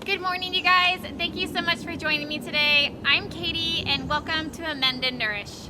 Good morning, you guys. Thank you so much for joining me today. I'm Katie, and welcome to Amend and Nourish.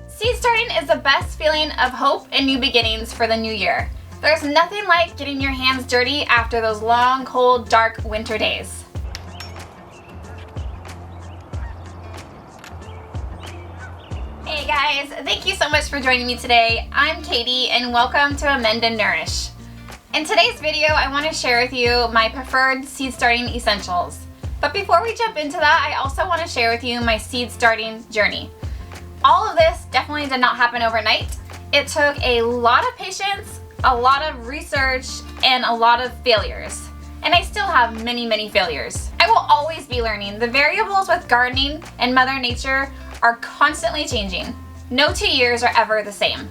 Seed starting is the best feeling of hope and new beginnings for the new year. There's nothing like getting your hands dirty after those long, cold, dark winter days. Hey guys, thank you so much for joining me today. I'm Katie and welcome to Amend and Nourish. In today's video, I want to share with you my preferred seed starting essentials. But before we jump into that, I also want to share with you my seed starting journey. All of this definitely did not happen overnight. It took a lot of patience, a lot of research, and a lot of failures. And I still have many failures. I will always be learning. The variables with gardening and Mother Nature are constantly changing. No 2 years are ever the same.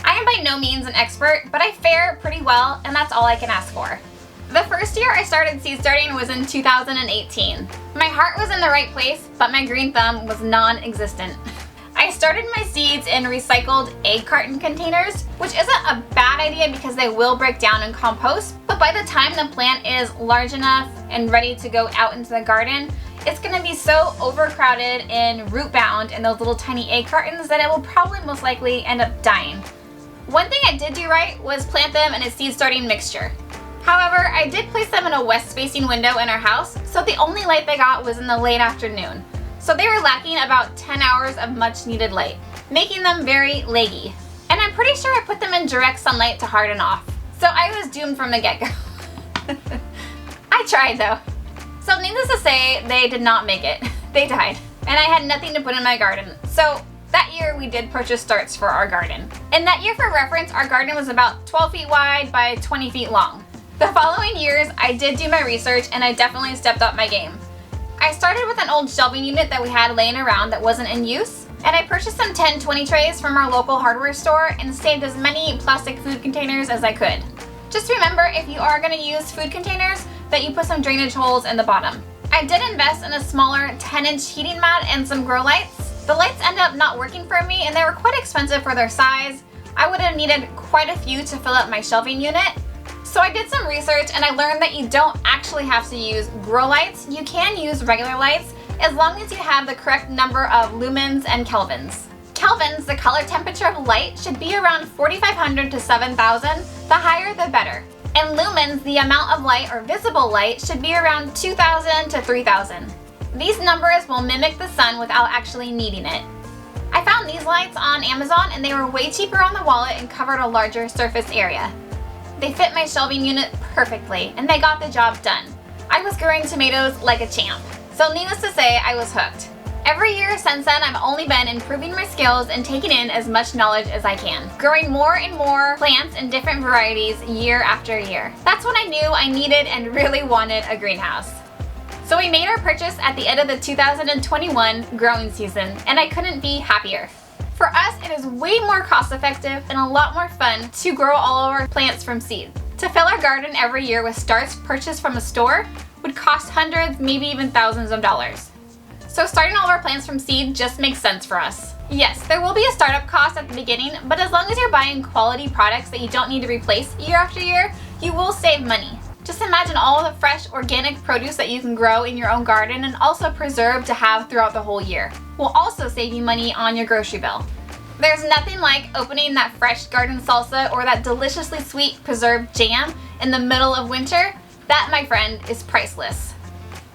I am by no means an expert, but I fare pretty well, and that's all I can ask for. The first year I started seed starting was in 2018. My heart was in the right place, but my green thumb was non-existent. I started my seeds in recycled egg carton containers, which isn't a bad idea because they will break down in compost, but by the time the plant is large enough and ready to go out into the garden, it's going to be so overcrowded and root bound in those little tiny egg cartons that it will probably most likely end up dying. One thing I did do right was plant them in a seed starting mixture. However, I did place them in a west facing window in our house, so the only light they got was in the late afternoon. So they were lacking about 10 hours of much needed light, making them very leggy. And I'm pretty sure I put them in direct sunlight to harden off. So I was doomed from the get-go. I tried though. So needless to say, they did not make it. They died. And I had nothing to put in my garden. So that year we did purchase starts for our garden. And that year, for reference, our garden was about 12 feet wide by 20 feet long. The following years, I did do my research and I definitely stepped up my game. I started with an old shelving unit that we had laying around that wasn't in use, and I purchased some 10-20 trays from our local hardware store and saved as many plastic food containers as I could. Just remember, if you are going to use food containers, that you put some drainage holes in the bottom. I did invest in a smaller 10-inch heating mat and some grow lights. The lights ended up not working for me and they were quite expensive for their size. I would have needed quite a few to fill up my shelving unit. So I did some research and I learned that you don't actually have to use grow lights. You can use regular lights as long as you have the correct number of lumens and kelvins. Kelvins, the color temperature of light, should be around 4,500 to 7,000. The higher the better. And lumens, the amount of light or visible light, should be around 2,000 to 3,000. These numbers will mimic the sun without actually needing it. I found these lights on Amazon and they were way cheaper on the wallet and covered a larger surface area. They fit my shelving unit perfectly and they got the job done. I was growing tomatoes like a champ. So needless to say, I was hooked. Every year since then, I've only been improving my skills and taking in as much knowledge as I can, growing more and more plants in different varieties year after year. That's when I knew I needed and really wanted a greenhouse. So we made our purchase at the end of the 2021 growing season, and I couldn't be happier. For us, it is way more cost effective and a lot more fun to grow all of our plants from seed. To fill our garden every year with starts purchased from a store would cost hundreds, maybe even thousands of dollars. So starting all of our plants from seed just makes sense for us. Yes, there will be a startup cost at the beginning, but as long as you're buying quality products that you don't need to replace year after year, you will save money. Just imagine all the fresh organic produce that you can grow in your own garden and also preserve to have throughout the whole year. Will also save you money on your grocery bill. There's nothing like opening that fresh garden salsa or that deliciously sweet preserved jam in the middle of winter. That, my friend, is priceless.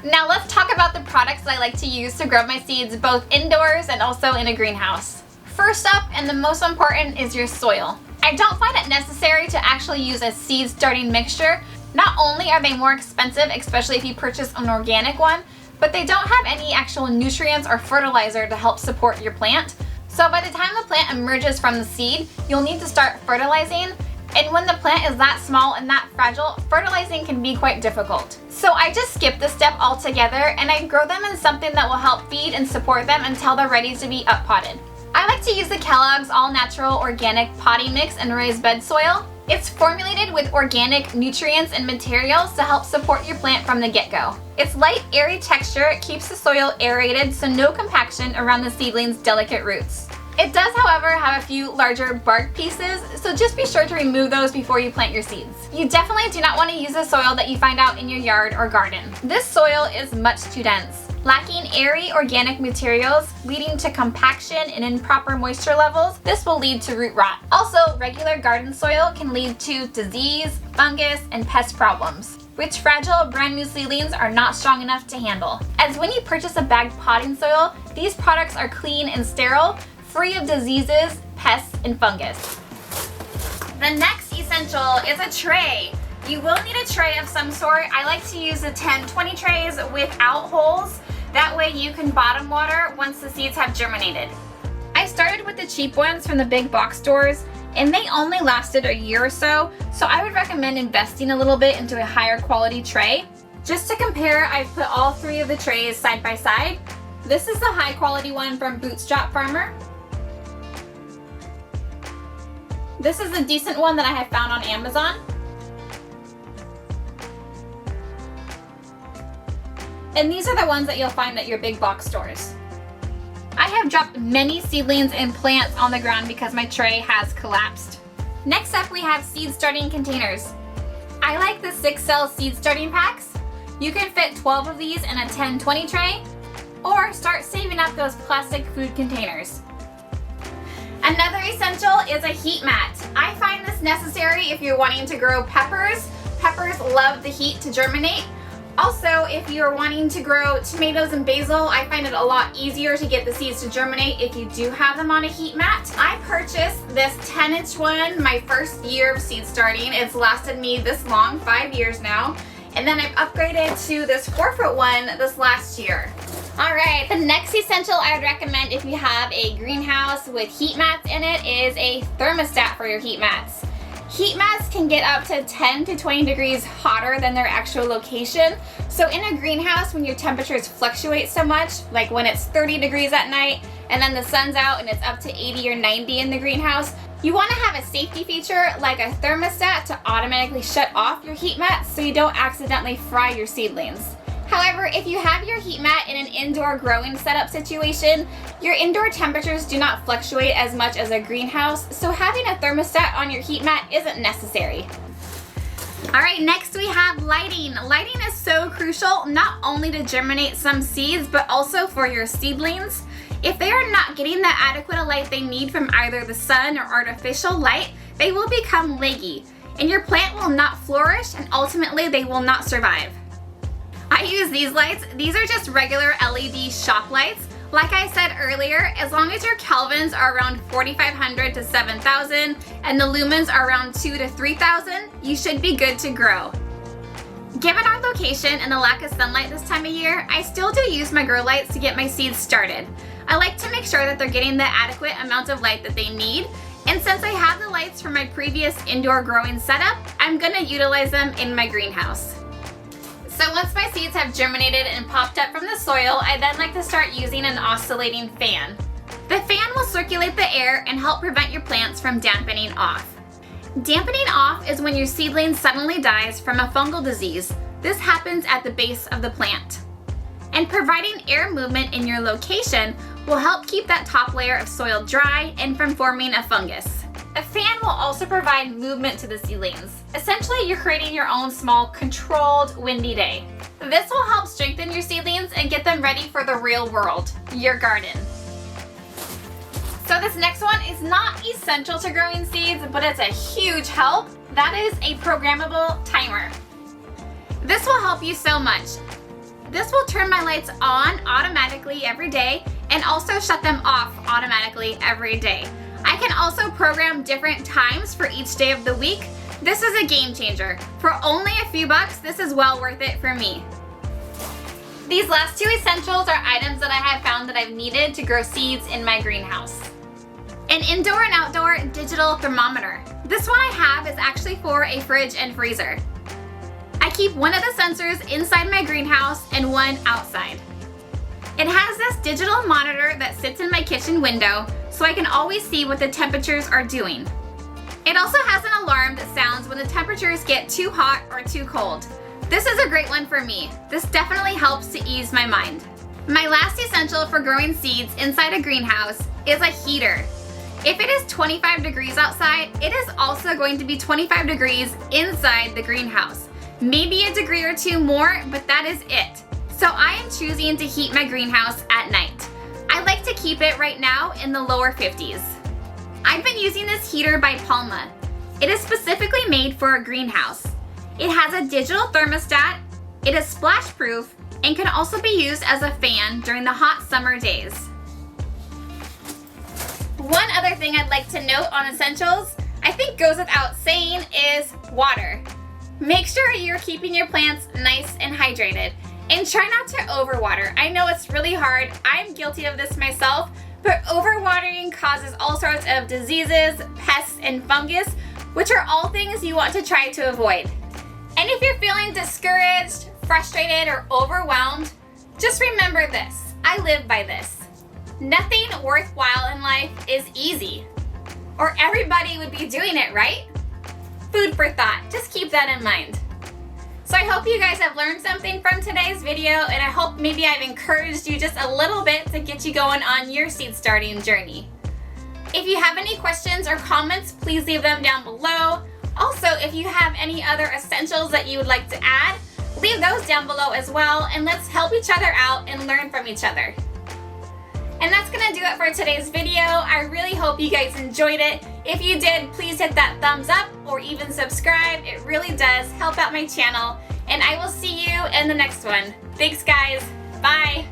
Now let's talk about the products that I like to use to grow my seeds both indoors and also in a greenhouse. First up, and the most important, is your soil. I don't find it necessary to actually use a seed starting mixture. Not only are they more expensive, especially if you purchase an organic one, but they don't have any actual nutrients or fertilizer to help support your plant. So by the time the plant emerges from the seed, you'll need to start fertilizing. And when the plant is that small and that fragile, fertilizing can be quite difficult. So I just skip this step altogether and I grow them in something that will help feed and support them until they're ready to be up potted. I like to use the Kellogg's All Natural Organic Potting Mix and raised bed soil. It's formulated with organic nutrients and materials to help support your plant from the get-go. Its light, airy texture keeps the soil aerated so no compaction around the seedling's delicate roots. It does, however, have a few larger bark pieces, so just be sure to remove those before you plant your seeds. You definitely do not want to use a soil that you find out in your yard or garden. This soil is much too dense, lacking airy organic materials, leading to compaction and improper moisture levels. This will lead to root rot. Also, regular garden soil can lead to disease, fungus, and pest problems, which fragile brand new seedlings are not strong enough to handle. As when you purchase a bagged potting soil, these products are clean and sterile, free of diseases, pests, and fungus. The next essential is a tray. You will need a tray of some sort. I like to use the 10-20 trays without holes. That way you can bottom water once the seeds have germinated. I started with the cheap ones from the big box stores, and they only lasted a year or so I would recommend investing a little bit into a higher quality tray. Just to compare, I've put all three of the trays side by side. This is the high quality one from Bootstrap Farmer. This is a decent one that I have found on Amazon. And these are the ones that you'll find at your big box stores. I have dropped many seedlings and plants on the ground because my tray has collapsed. Next up, we have seed starting containers. I like the 6-cell seed starting packs. You can fit 12 of these in a 10-20 tray, or start saving up those plastic food containers. Another essential is a heat mat. I find this necessary if you're wanting to grow peppers. Peppers love the heat to germinate. Also, if you're wanting to grow tomatoes and basil, I find it a lot easier to get the seeds to germinate if you do have them on a heat mat. I purchased this 10-inch one my first year of seed starting. It's lasted me this long, 5 years now. And then I've upgraded to this 4-foot one this last year. Alright, the next essential I would recommend if you have a greenhouse with heat mats in it is a thermostat for your heat mats. Heat mats can get up to 10 to 20 degrees hotter than their actual location. So in a greenhouse, when your temperatures fluctuate so much, like when it's 30 degrees at night and then the sun's out and it's up to 80 or 90 in the greenhouse, you want to have a safety feature like a thermostat to automatically shut off your heat mat so you don't accidentally fry your seedlings. However, if you have your heat mat in an indoor growing setup situation, your indoor temperatures do not fluctuate as much as a greenhouse, so having a thermostat on your heat mat isn't necessary. Alright, next we have lighting. Lighting is so crucial, not only to germinate some seeds, but also for your seedlings. If they are not getting the adequate light they need from either the sun or artificial light, they will become leggy, and your plant will not flourish, and ultimately they will not survive. I use these lights. These are just regular LED shop lights. Like I said earlier, as long as your kelvins are around 4,500 to 7,000 and the lumens are around 2,000 to 3,000, you should be good to grow. Given our location and the lack of sunlight this time of year, I still do use my grow lights to get my seeds started. I like to make sure that they're getting the adequate amount of light that they need, and since I have the lights from my previous indoor growing setup, I'm gonna utilize them in my greenhouse. So once my seeds have germinated and popped up from the soil, I then like to start using an oscillating fan. The fan will circulate the air and help prevent your plants from dampening off. Dampening off is when your seedling suddenly dies from a fungal disease. This happens at the base of the plant. And providing air movement in your location will help keep that top layer of soil dry and from forming a fungus. A fan will also provide movement to the seedlings. Essentially, you're creating your own small, controlled, windy day. This will help strengthen your seedlings and get them ready for the real world, your garden. So this next one is not essential to growing seeds, but it's a huge help. That is a programmable timer. This will help you so much. This will turn my lights on automatically every day and also shut them off automatically every day. I can also program different times for each day of the week. This is a game changer. For only a few bucks, this is well worth it for me. These last two essentials are items that I have found that I've needed to grow seeds in my greenhouse. An indoor and outdoor digital thermometer. This one I have is actually for a fridge and freezer. I keep one of the sensors inside my greenhouse and one outside. It has this digital monitor that sits in my kitchen window so I can always see what the temperatures are doing. It also has an alarm that sounds when the temperatures get too hot or too cold. This is a great one for me. This definitely helps to ease my mind. My last essential for growing seeds inside a greenhouse is a heater. If it is 25 degrees outside, it is also going to be 25 degrees inside the greenhouse. Maybe a degree or two more, but that is it. So I am choosing to heat my greenhouse at night. I like to keep it right now in the lower 50s. I've been using this heater by Palma. It is specifically made for a greenhouse. It has a digital thermostat, it is splash proof, and can also be used as a fan during the hot summer days. One other thing I'd like to note on essentials, I think goes without saying, is water. Make sure you're keeping your plants nice and hydrated, and try not to overwater. I know it's really hard, I'm guilty of this myself, but overwatering causes all sorts of diseases, pests, and fungus, which are all things you want to try to avoid. And if you're feeling discouraged, frustrated, or overwhelmed, just remember this. I live by this. Nothing worthwhile in life is easy, or everybody would be doing it, right? Food for thought. Just keep that in mind. So I hope you guys have learned something from today's video, and I hope maybe I've encouraged you just a little bit to get you going on your seed starting journey. If you have any questions or comments, please leave them down below. Also, if you have any other essentials that you would like to add, leave those down below as well, and let's help each other out and learn from each other. And that's gonna do it for today's video. I really hope you guys enjoyed it. If you did, please hit that thumbs up or even subscribe. It really does help out my channel. And I will see you in the next one. Thanks, guys. Bye.